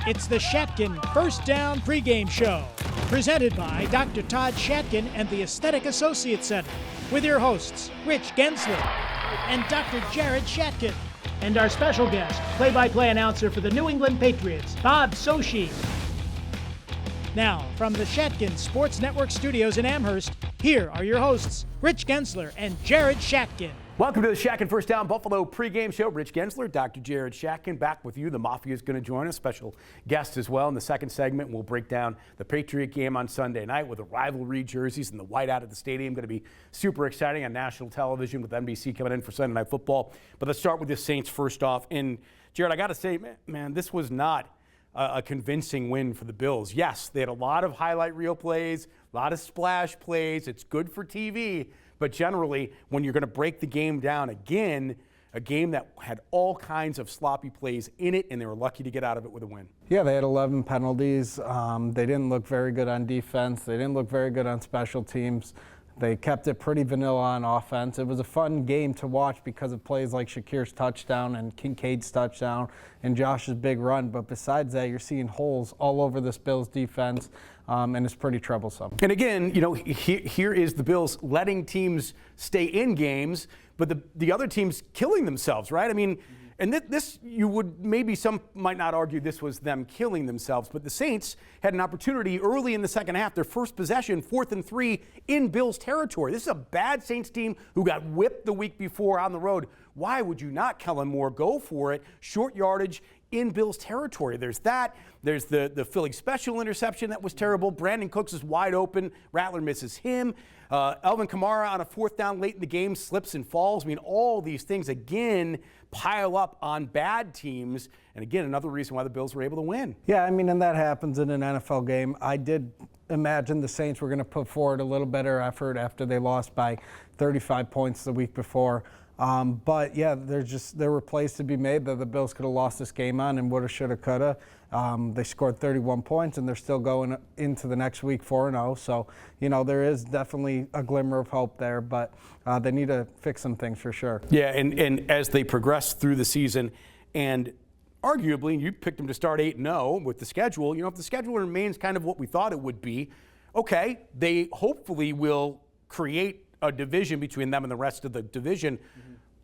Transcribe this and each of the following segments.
It's the Shatkin First Down Pregame Show, presented by Dr. Todd Shatkin and the Aesthetic Associates Center, with your hosts, Rich Gaenzler and Dr. Jared Shatkin, and our special guest, play-by-play announcer for the New England Patriots, Bob Socci. Now, from the Shatkin Sports Network studios in Amherst, here are your hosts, Rich Gaenzler and Jared Shatkin. Welcome to the Shatkin First Down Buffalo pregame show. Rich Gaenzler, Dr. Jared Shatkin back with you. The Mafia is going to join us, special guest as well. In the second segment, we'll break down the Patriot game on Sunday night with the rivalry jerseys and the whiteout at the stadium. Going to be super exciting on national television with NBC coming in for Sunday Night Football. But let's start with the Saints first off. And Jared, I got to say, man, this was not a convincing win for the Bills. Yes, they had a lot of highlight reel plays, a lot of splash plays. It's good for TV. But generally, when you're going to break the game down again, a game that had all kinds of sloppy plays in it, and they were lucky to get out of it with a win. Yeah, they had 11 penalties. They didn't look very good on defense. They didn't look very good on special teams. They kept it pretty vanilla on offense. It was a fun game to watch because of plays like Shakir's touchdown and Kincaid's touchdown and Josh's big run. But besides that, you're seeing holes all over this Bills defense, and it's pretty troublesome. And again, you know, here is the Bills letting teams stay in games, but the other teams killing themselves, right? I mean, and this, you would, maybe some might not argue this was them killing themselves, but the Saints had an opportunity early in the second half, their first possession, 4th and 3 in Bills territory. This is a bad Saints team who got whipped the week before on the road. Why would you not, Kellen Moore, go for it? Short yardage in Bills territory. There's that. There's the Philly special interception that was terrible. Brandon Cooks is wide open. Rattler misses him. Alvin Kamara on a 4th down late in the game slips and falls. I mean, all these things, again, pile up on bad teams. And again, another reason why the Bills were able to win. Yeah, I mean, and that happens in an NFL game. I did imagine the Saints were going to put forward a little better effort after they lost by 35 points the week before. But yeah, there were plays to be made that the Bills could have lost this game on and woulda, shoulda, coulda. They scored 31 points and they're still going into the next week 4-0. So, you know, there is definitely a glimmer of hope there, but they need to fix some things for sure. Yeah, and as they progress through the season, and arguably you picked them to start 8-0 with the schedule, you know, if the schedule remains kind of what we thought it would be, okay, they hopefully will create a division between them and the rest of the division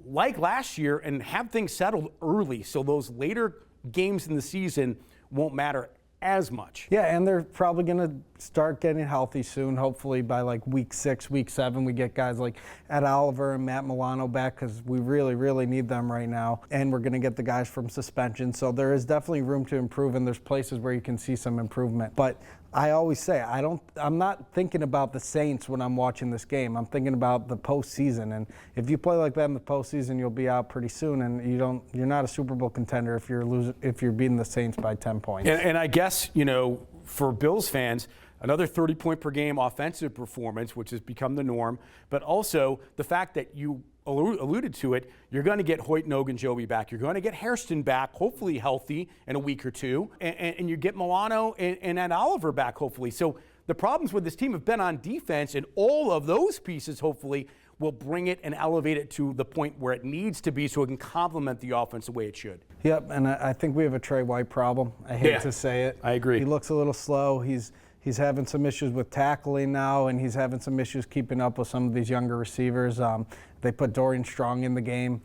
like last year and have things settled early so those later games in the season won't matter as much. Yeah, and they're probably going to start getting healthy soon. Hopefully by like week 6, week 7, we get guys like Ed Oliver and Matt Milano back because we really, really need them right now. And we're going to get the guys from suspension. So there is definitely room to improve, and there's places where you can see some improvement. But I always say, I'm not thinking about the Saints when I'm watching this game. I'm thinking about the postseason. And if you play like that in the postseason, you'll be out pretty soon. And you're not a Super Bowl contender if you're beating the Saints by 10 points. And I guess, you know, for Bills fans, another 30-point per game offensive performance, which has become the norm, but also the fact that you alluded to it, you're going to get Hoyt and Ogunjobi back. You're going to get Hairston back, hopefully healthy in a week or two, and you get Milano and Ed Oliver back, hopefully. So the problems with this team have been on defense, and all of those pieces, hopefully, will bring it and elevate it to the point where it needs to be so it can complement the offense the way it should. Yep, and I think we have a Trey White problem. I hate to say it. I agree. He looks a little slow. He's having some issues with tackling now, and he's having some issues keeping up with some of these younger receivers. They put Dorian Strong in the game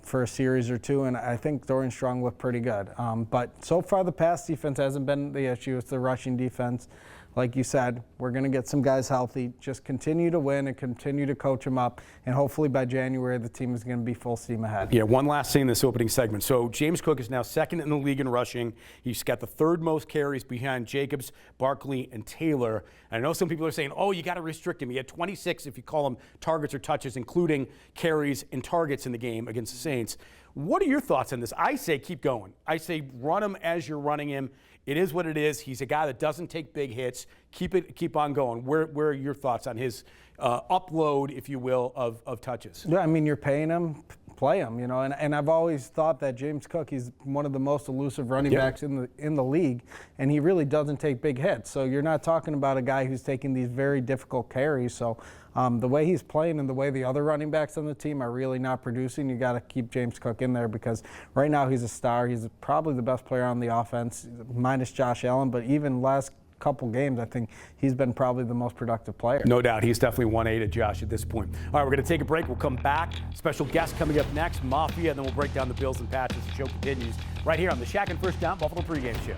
for a series or two, and I think Dorian Strong looked pretty good. But so far, the pass defense hasn't been the issue. It's the rushing defense. Like you said, we're going to get some guys healthy. Just continue to win and continue to coach them up. And hopefully by January, the team is going to be full steam ahead. Yeah, one last thing in this opening segment. So James Cook is now second in the league in rushing. He's got the 3rd most carries behind Jacobs, Barkley, and Taylor. And I know some people are saying, oh, you got to restrict him. He had 26 if you call them targets or touches, including carries and targets in the game against the Saints. What are your thoughts on this? I say keep going. I say run him as you're running him. It is what it is. He's a guy that doesn't take big hits. Keep on going. Where are your thoughts on his upload, if you will, of touches? Yeah, I mean, you're paying him. play him, and I've always thought that James Cook, he's one of the most elusive running backs in the league, and he really doesn't take big hits. So you're not talking about a guy who's taking these very difficult carries. So the way he's playing and the way the other running backs on the team are really not producing, you got to keep James Cook in there, because right now he's a star. He's probably the best player on the offense, minus Josh Allen, but even last couple games, I think he's been probably the most productive player. No doubt. He's definitely 1A to Josh at this point. All right, we're going to take a break. We'll come back. Special guest coming up next, Mafia, and then we'll break down the Bills and Patriots. The show continues right here on the Shatkin First Down Buffalo Pregame Show.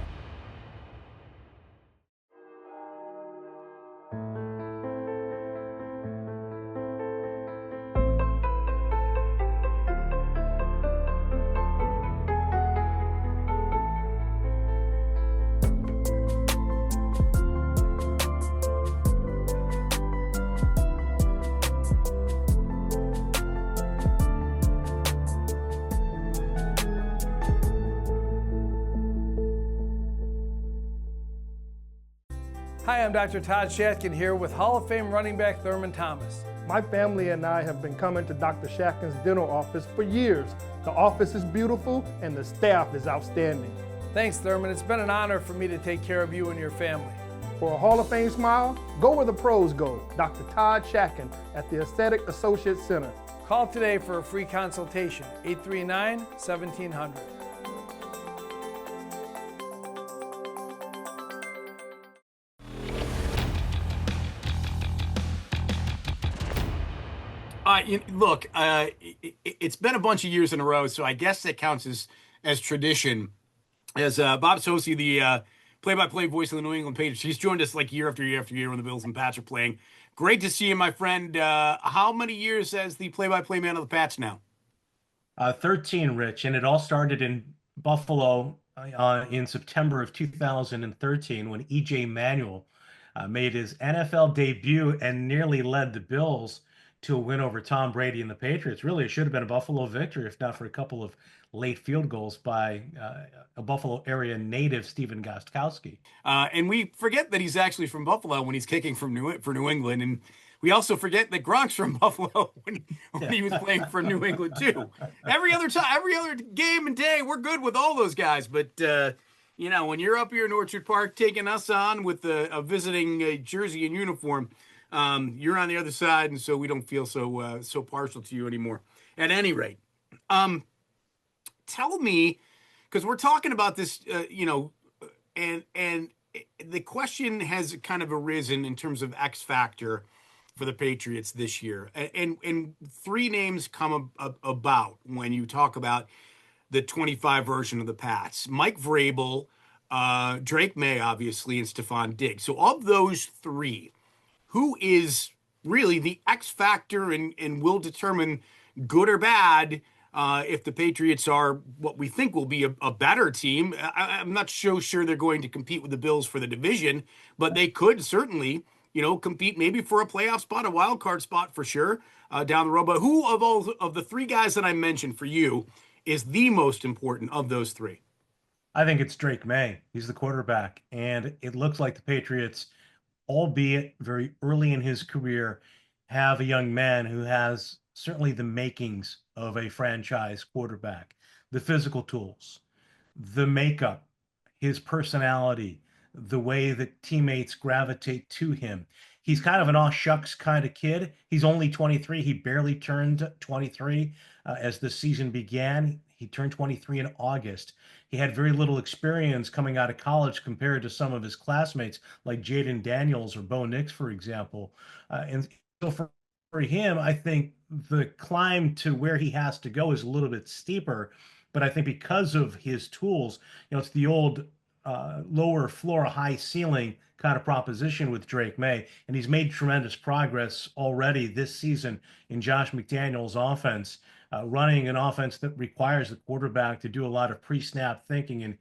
Hi, I'm Dr. Todd Shatkin here with Hall of Fame running back Thurman Thomas. My family and I have been coming to Dr. Shatkin's dental office for years. The office is beautiful and the staff is outstanding. Thanks, Thurman. It's been an honor for me to take care of you and your family. For a Hall of Fame smile, go where the pros go. Dr. Todd Shatkin at the Aesthetic Associates Center. Call today for a free consultation, 839-1700. Look, it's been a bunch of years in a row, so I guess that counts as tradition. As Bob Socci, the play-by-play voice of the New England Patriots, he's joined us like year after year after year when the Bills and Pats are playing. Great to see you, my friend. How many years as the play-by-play man of the Pats now? 13, Rich, and it all started in Buffalo in September of 2013 when E.J. Manuel made his NFL debut and nearly led the Bills to a win over Tom Brady and the Patriots. Really, it should have been a Buffalo victory, if not for a couple of late field goals by a Buffalo area native, Stephen Gostkowski. And we forget that he's actually from Buffalo when he's kicking for New England. And we also forget that Gronk's from Buffalo when he was playing for New England, too. Every other game and day, we're good with all those guys. But, when you're up here in Orchard Park taking us on with a visiting jersey and uniform, you're on the other side, and so we don't feel so partial to you anymore. At any rate, tell me, because we're talking about this, and the question has kind of arisen in terms of X factor for the Patriots this year, and three names come about when you talk about the 25 version of the Pats: Mike Vrabel, Drake May, obviously, and Stephon Diggs. So of those three, who is really the X factor and will determine good or bad if the Patriots are what we think will be a better team? I'm not so sure they're going to compete with the Bills for the division, but they could certainly, compete maybe for a playoff spot, a wild card spot for sure down the road. But who of all of the three guys that I mentioned for you is the most important of those three? I think it's Drake May. He's the quarterback, and it looks like the Patriots, albeit very early in his career, have a young man who has certainly the makings of a franchise quarterback. The physical tools, the makeup, his personality, the way that teammates gravitate to him. He's kind of an aw shucks kind of kid. He's only 23. He barely turned 23 as the season began. He turned 23 in August. He had very little experience coming out of college compared to some of his classmates like Jaden Daniels or Bo Nix, for example. And so for him, I think the climb to where he has to go is a little bit steeper. But I think because of his tools, it's the old lower floor, high ceiling kind of proposition with Drake May. And he's made tremendous progress already this season in Josh McDaniels' offense. Running an offense that requires the quarterback to do a lot of pre-snap thinking and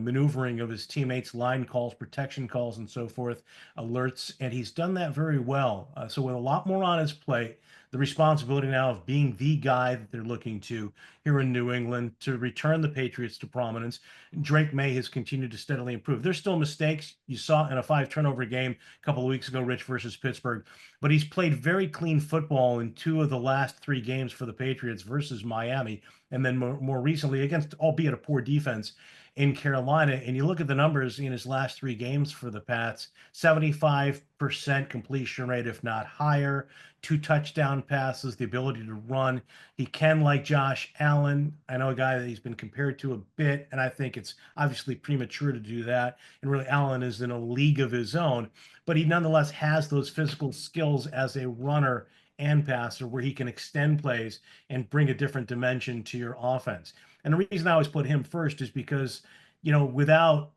maneuvering of his teammates, line calls, protection calls, and so forth, alerts, and he's done that very well. So with a lot more on his plate, the responsibility now of being the guy that they're looking to here in New England to return the Patriots to prominence, Drake May has continued to steadily improve. There's still mistakes. You saw in a 5 turnover game a couple of weeks ago, Rich, versus Pittsburgh. But he's played very clean football in 2 of the last 3 games for the Patriots versus Miami, and then more recently against, albeit a poor defense, in Carolina. And you look at the numbers in his last 3 games for the Pats, 75% completion rate, if not higher, 2 touchdown passes, the ability to run. He can, like Josh Allen, I know a guy that he's been compared to a bit, and I think it's obviously premature to do that. And really, Allen is in a league of his own, but he nonetheless has those physical skills as a runner and passer where he can extend plays and bring a different dimension to your offense. And the reason I always put him first is because, without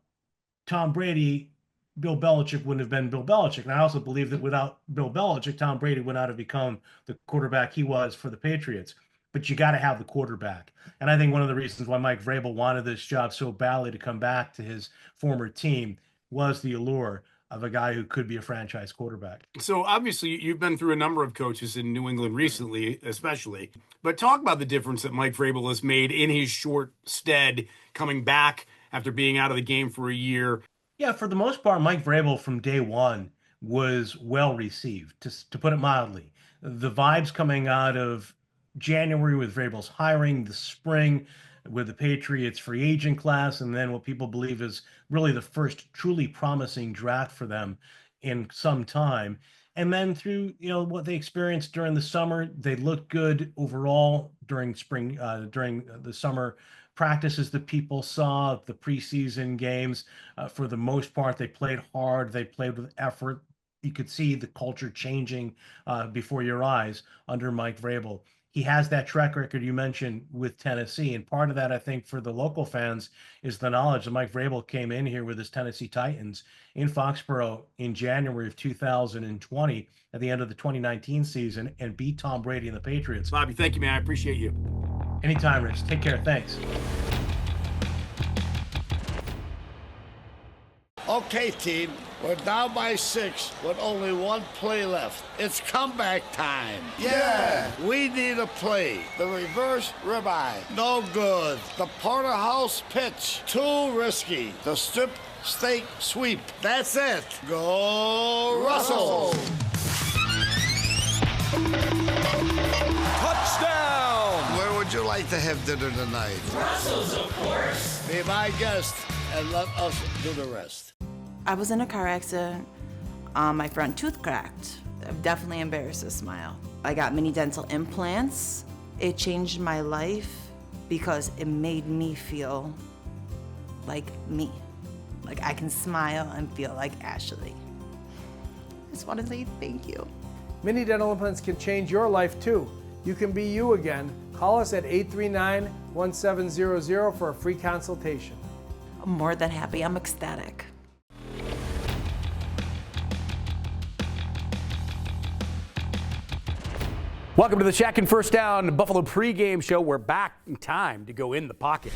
Tom Brady, Bill Belichick wouldn't have been Bill Belichick. And I also believe that without Bill Belichick, Tom Brady would not have become the quarterback he was for the Patriots. But you got to have the quarterback. And I think one of the reasons why Mike Vrabel wanted this job so badly to come back to his former team was the allure of a guy who could be a franchise quarterback. So obviously you've been through a number of coaches in New England recently, especially, but talk about the difference that Mike Vrabel has made in his short stead coming back after being out of the game for a year. Yeah, for the most part, Mike Vrabel from day one was well received, to put it mildly. The vibes coming out of January with Vrabel's hiring, the spring with the Patriots free agent class, and then what people believe is really the first truly promising draft for them in some time. And then through, what they experienced during the summer, they looked good overall during spring, during the summer practices that people saw, the preseason games. For the most part, they played hard. They played with effort. You could see the culture changing before your eyes under Mike Vrabel. He has that track record you mentioned with Tennessee. And part of that, I think, for the local fans is the knowledge that Mike Vrabel came in here with his Tennessee Titans in Foxborough in January of 2020 at the end of the 2019 season and beat Tom Brady and the Patriots. Bobby, thank you, man. I appreciate you. Anytime, Rich. Take care. Thanks. Okay, team, we're down by 6 with only 1 play left. It's comeback time. Yeah! We need a play. The reverse ribeye, no good. The porterhouse pitch, too risky. The strip steak sweep, that's it. Go Russell! Touchdown! Where would you like to have dinner tonight? Russell's, of course. Be my guest and let us do the rest. I was in a car accident. My front tooth cracked. I'm definitely embarrassed to smile. I got mini dental implants. It changed my life because it made me feel like me. Like I can smile and feel like Ashley. I just want to say thank you. Mini dental implants can change your life too. You can be you again. Call us at 839-1700 for a free consultation. I'm more than happy. I'm ecstatic. Welcome to the Shatkin First Down Buffalo pregame show. We're back in time to go in the pocket.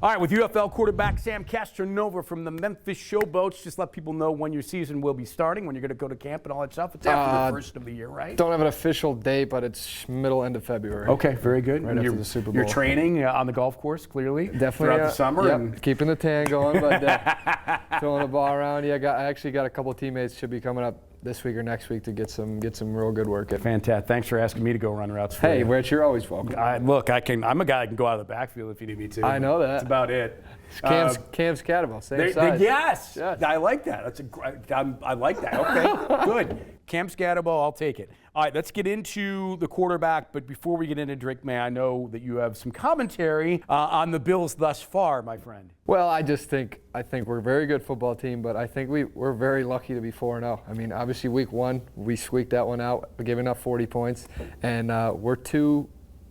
All right, with UFL quarterback Sam Castronova from the Memphis Showboats, just let people know when your season will be starting, when you're going to go to camp and all that stuff. It's after the first of the year, right? Don't have an official date, but it's end of February. Okay, very good. Right after the Super Bowl. You're training on the golf course, clearly, definitely throughout the summer. Yep, and keeping the tan going, but throwing the ball around. Yeah, I actually got a couple teammates should be coming up this week or next week to get some real good work in. Fantastic. Thanks for asking me to go run routes for you. Hey, Rich, you're always welcome. Look, I'm a guy that can go out of the backfield if you need me to. I know that. That's about it. Cam's Catable, same size. Yes, I like that. That's I like that. Okay, good. Cam Scatterbo, I'll take it. All right, let's get into the quarterback. But before we get into Drake, May, I know that you have some commentary on the Bills thus far, my friend. Well, I think we're a very good football team, but I think we're very lucky to be 4-0. I mean, obviously week 1 we squeaked that one out, giving up 40 points, and we're 2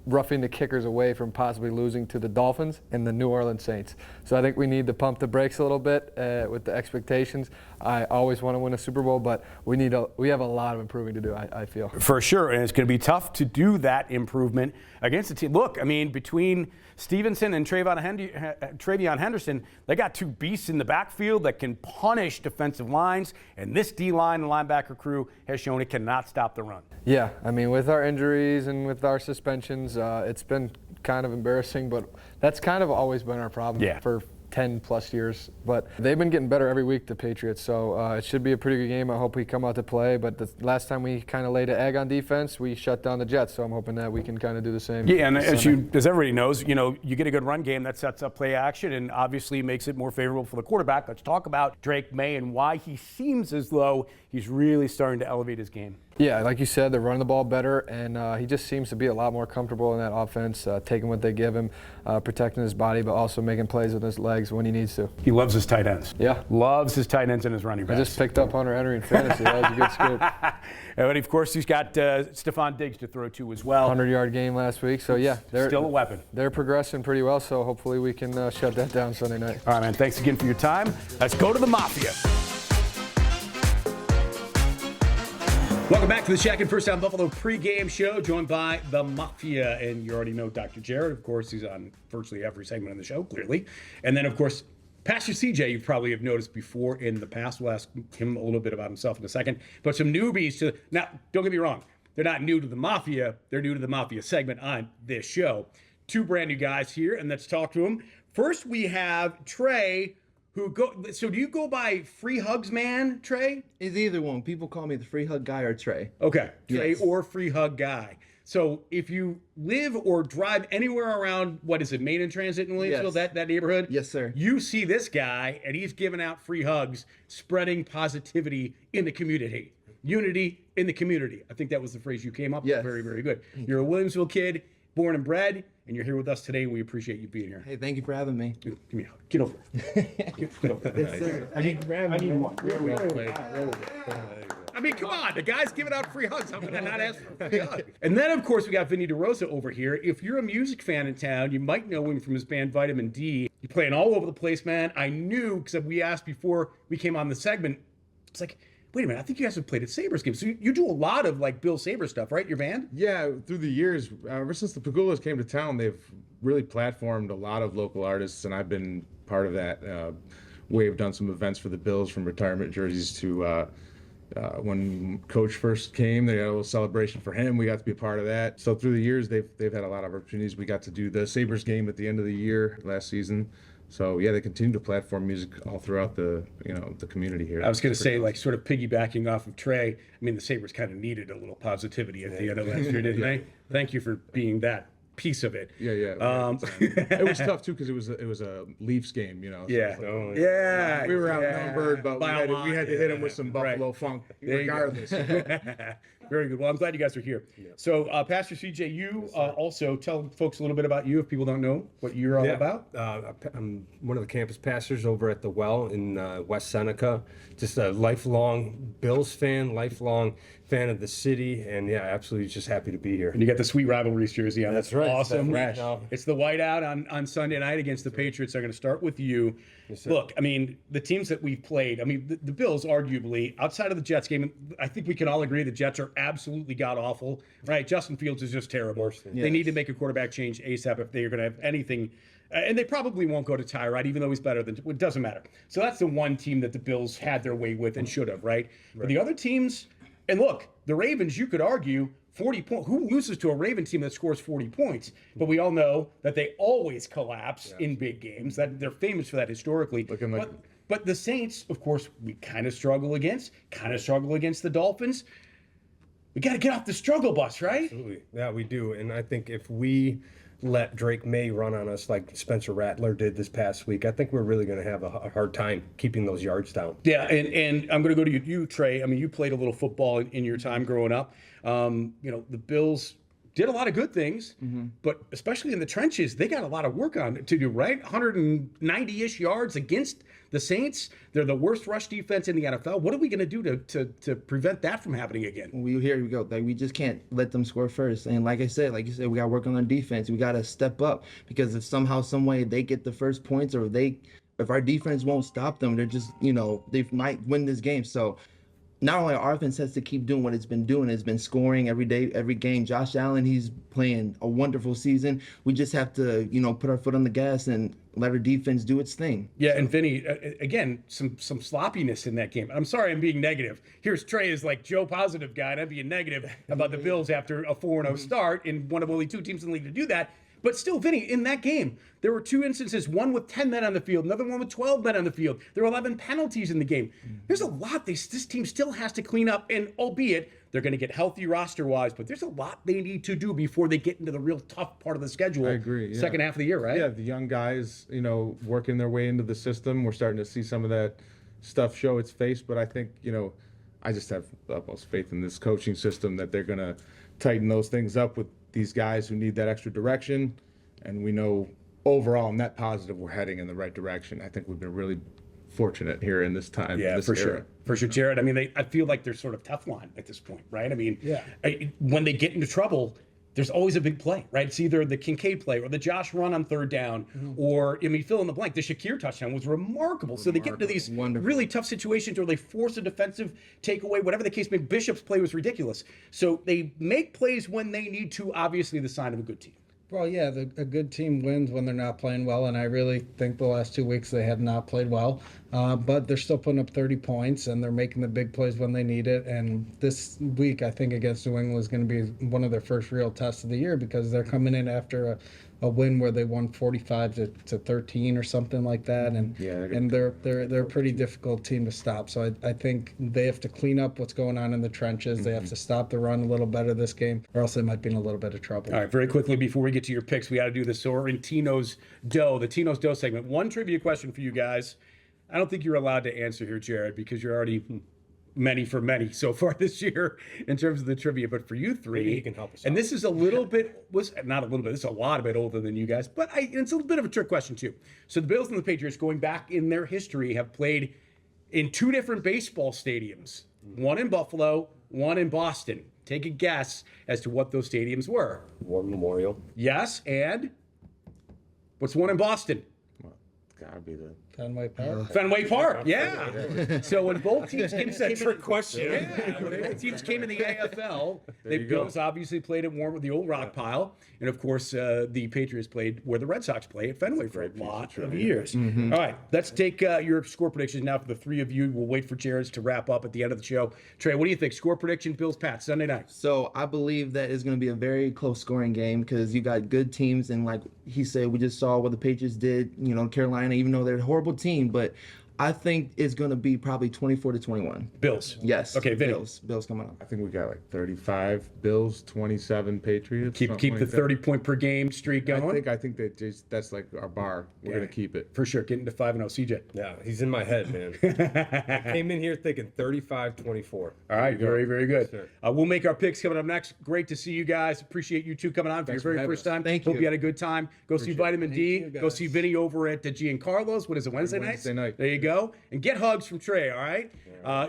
roughing the kickers away from possibly losing to the Dolphins and the New Orleans Saints. So I think we need to pump the brakes a little bit with the expectations. I always want to win a Super Bowl, but we have a lot of improving to do, I feel. For sure, and it's going to be tough to do that improvement against the team. Look, I mean, between Stevenson and Travion Henderson, they got two beasts in the backfield that can punish defensive lines, and this D-line and linebacker crew has shown it cannot stop the run. Yeah, I mean, with our injuries and with our suspensions, it's been kind of embarrassing, but that's kind of always been our problem for 10 plus years. But they've been getting better every week, the Patriots, so it should be a pretty good game. I hope we come out to play, but the last time we kind of laid an egg on defense, we shut down the Jets, so I'm hoping that we can kind of do the same. Yeah, and as everybody knows, you get a good run game that sets up play action and obviously makes it more favorable for the quarterback. Let's talk about Drake May and why he seems as though he's really starting to elevate his game. Yeah, like you said, they're running the ball better, and he just seems to be a lot more comfortable in that offense, taking what they give him, protecting his body, but also making plays with his legs when he needs to. He loves his tight ends. Yeah. Loves his tight ends and his running backs. I just picked up Hunter Henry in fantasy. That was a good scoop. But, of course, he's got Stephon Diggs to throw to as well. 100-yard game last week, so yeah. They're still a weapon. They're progressing pretty well, so hopefully we can shut that down Sunday night. All right, man. Thanks again for your time. Let's go to the Mafia. Welcome back to the Shatkin First Down Buffalo pregame show, joined by the Mafia. And you already know Dr. Jared. Of course, he's on virtually every segment of the show, clearly. And then, of course, Pastor CJ, you probably have noticed before in the past. We'll ask him a little bit about himself in a second. But some newbies to, now, don't get me wrong, they're not new to the Mafia. They're new to the Mafia segment on this show. Two brand new guys here, and let's talk to them. First, we have Trey. So do you go by Free Hugs Man, Trey? It's either one. People call me the Free Hug Guy or Trey. Okay, Trey or Free Hug Guy. So if you live or drive anywhere around, what is it, Main and Transit in Williamsville, that neighborhood? Yes, sir. You see this guy, and he's giving out free hugs, spreading positivity in the community. Unity in the community. I think that was the phrase you came up with. Very, very good. You're a Williamsville kid, born and bred, and you're here with us today. We appreciate you being here. Hey, thank you for having me. Give me a hug. Get over it. Get over it. Yes, sir. I need one. I mean, come on. The guy's giving out free hugs. How can I not ask for a free hug? And then, of course, we got Vinny DeRosa over here. If you're a music fan in town, you might know him from his band Vitamin D. You're playing all over the place, man. I knew, because we asked before we came on the segment, it's like, wait a minute, I think you guys have played at Sabres games. So you do a lot of like Bill Sabres stuff, right? Your band? Yeah, through the years, ever since the Pagulas came to town, they've really platformed a lot of local artists, and I've been part of that. We've done some events for the Bills, from retirement jerseys to when Coach first came, they had a little celebration for him. We got to be a part of that. So through the years, they've had a lot of opportunities. We got to do the Sabres game at the end of the year last season. So yeah, they continue to platform music all throughout the community here. I was going to say, like, sort of piggybacking off of Trey. I mean, the Sabres kind of needed a little positivity at the end of last year, didn't they? Thank you for being that piece of it. Yeah. It was tough too, because it was a Leafs game, So we were outnumbered, but we had to hit them with some Buffalo funk, regardless. Very good. Well, I'm glad you guys are here. Yeah. So, Pastor CJ, you also tell folks a little bit about you if people don't know what you're all about. I'm one of the campus pastors over at the Well in West Seneca. Just a lifelong Bills fan, lifelong fan of the city, and absolutely just happy to be here. And you got the sweet rivalries jersey on. That's right. Awesome. It's the whiteout on Sunday night against the Patriots. I'm going to start with you. Yes, look, I mean, the teams that we've played, I mean, the Bills, arguably, outside of the Jets game, I think we can all agree the Jets are absolutely god-awful, right? Justin Fields is just terrible. Yes. They need to make a quarterback change ASAP if they're going to have anything. And they probably won't go to Tyrod, even though he's better than, it doesn't matter. So that's the one team that the Bills had their way with and should have, right? But the other teams, and look, the Ravens, you could argue, 40 points. Who loses to a Raven team that scores 40 points? But we all know that they always collapse in big games. That they're famous for that historically. But the Saints, of course, we kind of struggle against the Dolphins. We got to get off the struggle bus, right? Absolutely. Yeah, we do. And I think if we let Drake May run on us like Spencer Rattler did this past week, I think we're really going to have a hard time keeping those yards down. Yeah, and I'm going to go to you, Trey. I mean, you played a little football in your time growing up. The Bills did a lot of good things, but especially in the trenches, they got a lot of work to do, right? 190-ish yards against the Saints. They're the worst rush defense in the NFL. What are we going to do to prevent that from happening again? Here we go. Like, we just can't let them score first. And like you said, we got to work on our defense. We got to step up, because if somehow, some way they get the first points, or if our defense won't stop them, they're just, they might win this game. So not only our offense has to keep doing what it's been doing, it's been scoring every day, every game. Josh Allen, he's playing a wonderful season. We just have to, put our foot on the gas and let our defense do its thing. Yeah, and Vinny, again, some sloppiness in that game. I'm sorry I'm being negative. Here's Trey is like Joe positive guy, and I'm being negative about the Bills after a 4-0 start, and one of only 2 teams in the league to do that. But still, Vinny, in that game, there were 2 instances, one with 10 men on the field, another one with 12 men on the field. There were 11 penalties in the game. There's a lot this team still has to clean up, and albeit they're going to get healthy roster-wise, but there's a lot they need to do before they get into the real tough part of the schedule. I agree. Yeah. Second half of the year, right? Yeah, the young guys, working their way into the system. We're starting to see some of that stuff show its face, but I think, I just have the utmost faith in this coaching system that they're going to tighten those things up with these guys who need that extra direction. And we know overall, net positive, we're heading in the right direction. I think we've been really fortunate here in this time. Yeah, for sure. For sure, Jared. I mean, I feel like they're sort of Teflon at this point, right? I mean, when they get into trouble, there's always a big play, right? It's either the Kincaid play or the Josh run on 3rd down, or, fill in the blank. The Shakir touchdown was remarkable. So they get into these really tough situations, or they force a defensive takeaway, whatever the case may be. Bishop's play was ridiculous. So they make plays when they need to, obviously the sign of a good team. Well, yeah, a good team wins when they're not playing well, and I really think the last 2 weeks they have not played well. But they're still putting up 30 points, and they're making the big plays when they need it. And this week, I think, against New England is going to be one of their first real tests of the year, because they're coming in after a win where they won 45-13 or something like that, and they're a pretty difficult team to stop. So I think they have to clean up what's going on in the trenches. They have to stop the run a little better this game, or else they might be in a little bit of trouble. All right, very quickly before we get to your picks, we got to do this. So we're in Tino's Dough, the Tino's Dough segment. One trivia question for you guys. I don't think you're allowed to answer here, Jared, because you're already many for many so far this year in terms of the trivia. But for you three, maybe you can help us and out. This is a little bit, not a little bit, this is a lot of bit older than you guys, but it's a bit of a trick question too. So the Bills and the Patriots, going back in their history, have played in 2 different baseball stadiums, one in Buffalo, one in Boston. Take a guess as to what those stadiums were. War Memorial. Yes, and what's one in Boston? It's gotta be the Fenway Park. Fenway Park, yeah. So when both teams came, it's a trick question. Yeah, when both teams came in the AFL, the Bills obviously played at Warren with the old rock pile, and of course the Patriots played where the Red Sox play at Fenway for a lot of years. All right, let's take your score predictions now for the 3 of you. We'll wait for Jared's to wrap up at the end of the show. Trey, what do you think? Score prediction, Bills, Pats, Sunday night. So I believe that it's going to be a very close scoring game, because you got good teams, and like he said, we just saw what the Patriots did, Carolina, even though they're a horrible team, but I think it's going to be probably 24-21. Bills. Yes. Okay, Vinny. Bills coming up. I think we got like 35 Bills, 27 Patriots. Keep the 30-point per game streak going. I think that's like our bar. We're gonna keep it for sure. Getting to 5-0. CJ. Yeah, he's in my head, man. I came in here thinking 35-24. All right, very, very good. Yes, we'll make our picks coming up next. Great to see you guys. Appreciate you two coming on for your very first time. Thank you. Hope you had a good time. Go see Vitamin D. Go see Vinny over at Giancarlo's. What is it, Wednesday night? There you go. And get hugs from Trey, all right?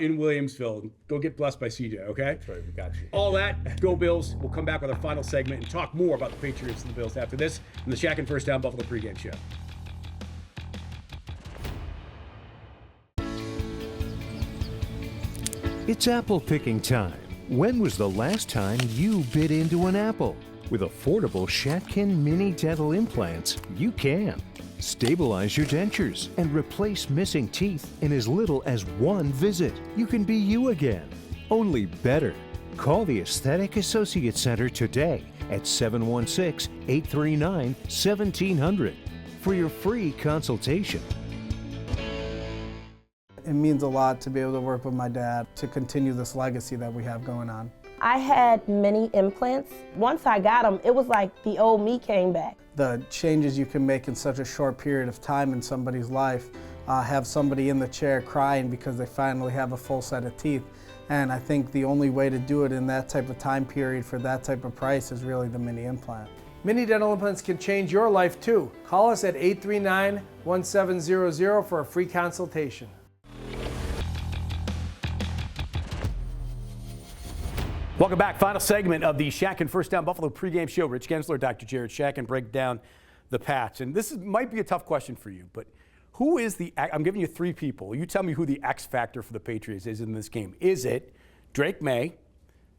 In Williamsville. Go get blessed by CJ, okay? That's right, we got you. All that, go Bills. We'll come back with our final segment and talk more about the Patriots and the Bills after this in the Shatkin First Down Buffalo pregame show. It's apple picking time. When was the last time you bit into an apple? With affordable Shatkin mini dental implants, you can. Stabilize your dentures and replace missing teeth in as little as 1 visit. You can be you again, only better. Call the Aesthetic Associate Center today at 716-839-1700 for your free consultation. It means a lot to be able to work with my dad to continue this legacy that we have going on. I had many implants. Once I got them, it was like the old me came back. The changes you can make in such a short period of time in somebody's life have somebody in the chair crying because they finally have a full set of teeth. And I think the only way to do it in that type of time period for that type of price is really the mini implant. Mini dental implants can change your life too. Call us at 839-1700 for a free consultation. Welcome back. Final segment of the Shatkin First Down Buffalo pregame show. Rich Gaenzler, Dr. Jared Shatkin break down the Pats. And this might be a tough question for you, but who is I'm giving you three people. You tell me who the X factor for the Patriots is in this game. Is it Drake May,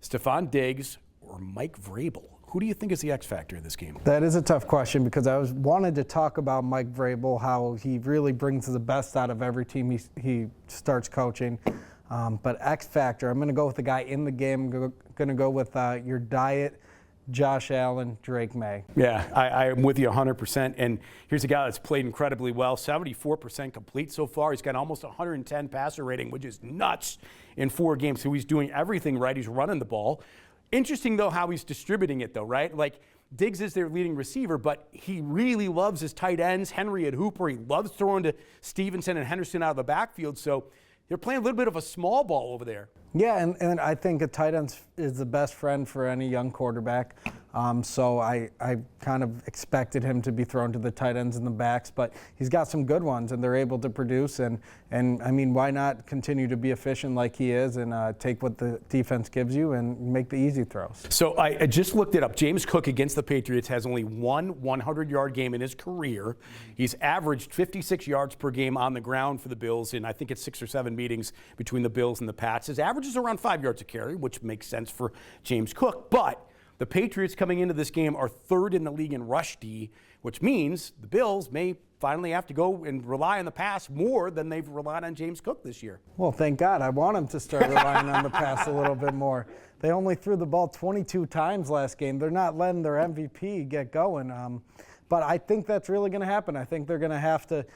Stephon Diggs, or Mike Vrabel? Who do you think is the X factor in this game? That is a tough question because I wanted to talk about Mike Vrabel, how he really brings the best out of every team he starts coaching. But X factor, I'm going to go with the guy in the game. I'm going to go with your diet, Josh Allen, Drake May. Yeah, I'm with you 100%. And here's a guy that's played incredibly well, 74% complete so far. He's got almost 110 passer rating, which is nuts in 4 games. So he's doing everything right. He's running the ball. Interesting, though, how he's distributing it, though, right? Like, Diggs is their leading receiver, but he really loves his tight ends. Henry and Hooper, he loves throwing to Stevenson and Henderson out of the backfield. So they're playing a little bit of a small ball over there. Yeah, and I think a tight end is the best friend for any young quarterback. So I kind of expected him to be thrown to the tight ends and the backs, but he's got some good ones, and they're able to produce. And I mean, why not continue to be efficient like he is and take what the defense gives you and make the easy throws? So I just looked it up. James Cook against the Patriots has only one 100-yard game in his career. He's averaged 56 yards per game on the ground for the Bills, and I think it's 6 or 7 meetings between the Bills and the Pats. His average is around 5 yards a carry, which makes sense for James Cook. But the Patriots coming into this game are 3rd in the league in rush D, which means the Bills may finally have to go and rely on the pass more than they've relied on James Cook this year. Well, thank God. I want them to start relying on the pass a little bit more. They only threw the ball 22 times last game. They're not letting their MVP get going. But I think that's really going to happen. I think they're going to have to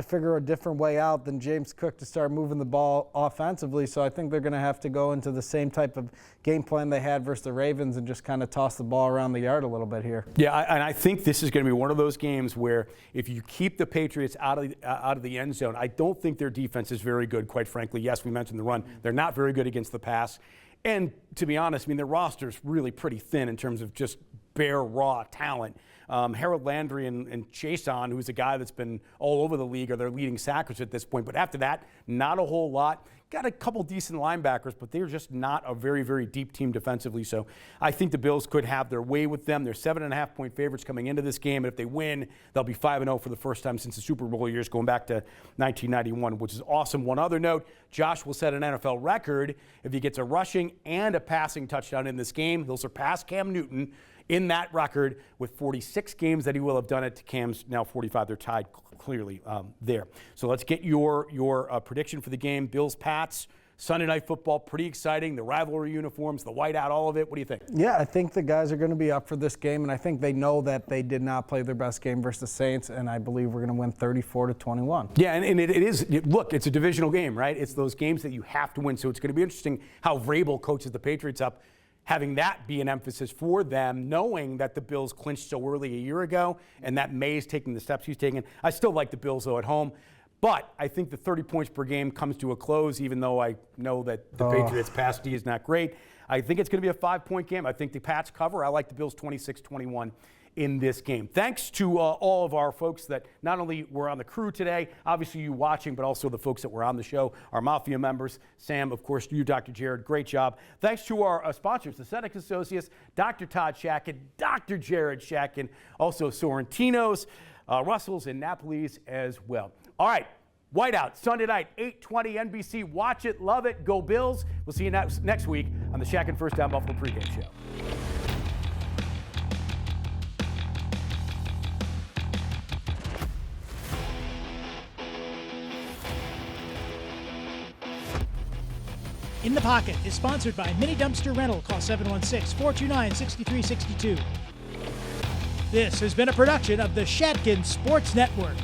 figure a different way out than James Cook to start moving the ball offensively. So I think they're going to have to go into the same type of game plan they had versus the Ravens and just kind of toss the ball around the yard a little bit here. Yeah, and I think this is going to be one of those games where if you keep the Patriots out of the end zone, I don't think their defense is very good, quite frankly. Yes, we mentioned the run. They're not very good against the pass. And to be honest, I mean, their roster is really pretty thin in terms of just bare, raw talent. Harold Landry and Chason, who's a guy that's been all over the league, are their leading sackers at this point. But after that, not a whole lot. Got a couple decent linebackers, but they're just not a very, very deep team defensively. So I think the Bills could have their way with them. They're 7.5-point favorites coming into this game. And if they win, they'll be 5-0 for the first time since the Super Bowl years, going back to 1991, which is awesome. One other note, Josh will set an NFL record if he gets a rushing and a passing touchdown in this game. He'll surpass Cam Newton in that record with 46 games that he will have done it to Cam's now 45. They're tied clearly there. So let's get your prediction for the game. Bills, Pats, Sunday Night Football, pretty exciting. The rivalry uniforms, the whiteout, all of it. What do you think? Yeah, I think the guys are going to be up for this game, and I think they know that they did not play their best game versus the Saints, and I believe we're going to win 34-21. Yeah, and it is, look, it's a divisional game, right? It's those games that you have to win. So it's going to be interesting how Vrabel coaches the Patriots up, having that be an emphasis for them, knowing that the Bills clinched so early a year ago and that May's taking the steps he's taking. I still like the Bills, though, at home. But I think the 30 points per game comes to a close, even though I know that the Patriots' pass D is not great. I think it's going to be a 5-point game. I think the Pats cover. I like the Bills 26-21 in this game. Thanks to all of our folks that not only were on the crew today, obviously you watching, but also the folks that were on the show, our Mafia members. Sam, of course, you, Dr. Jared, great job. Thanks to our sponsors, the Aesthetic Associates, Dr. Todd Shatkin, Dr. Jared Shatkin, also Sorrentinos, Russells, and Napoli's as well. All right, Whiteout, Sunday night, 8:20 NBC. Watch it, love it, go Bills. We'll see you next week on the Shatkin First Down Buffalo pregame show. In the Pocket is sponsored by Mini Dumpster Rental. Call 716-429-6362. This has been a production of the Shatkin Sports Network.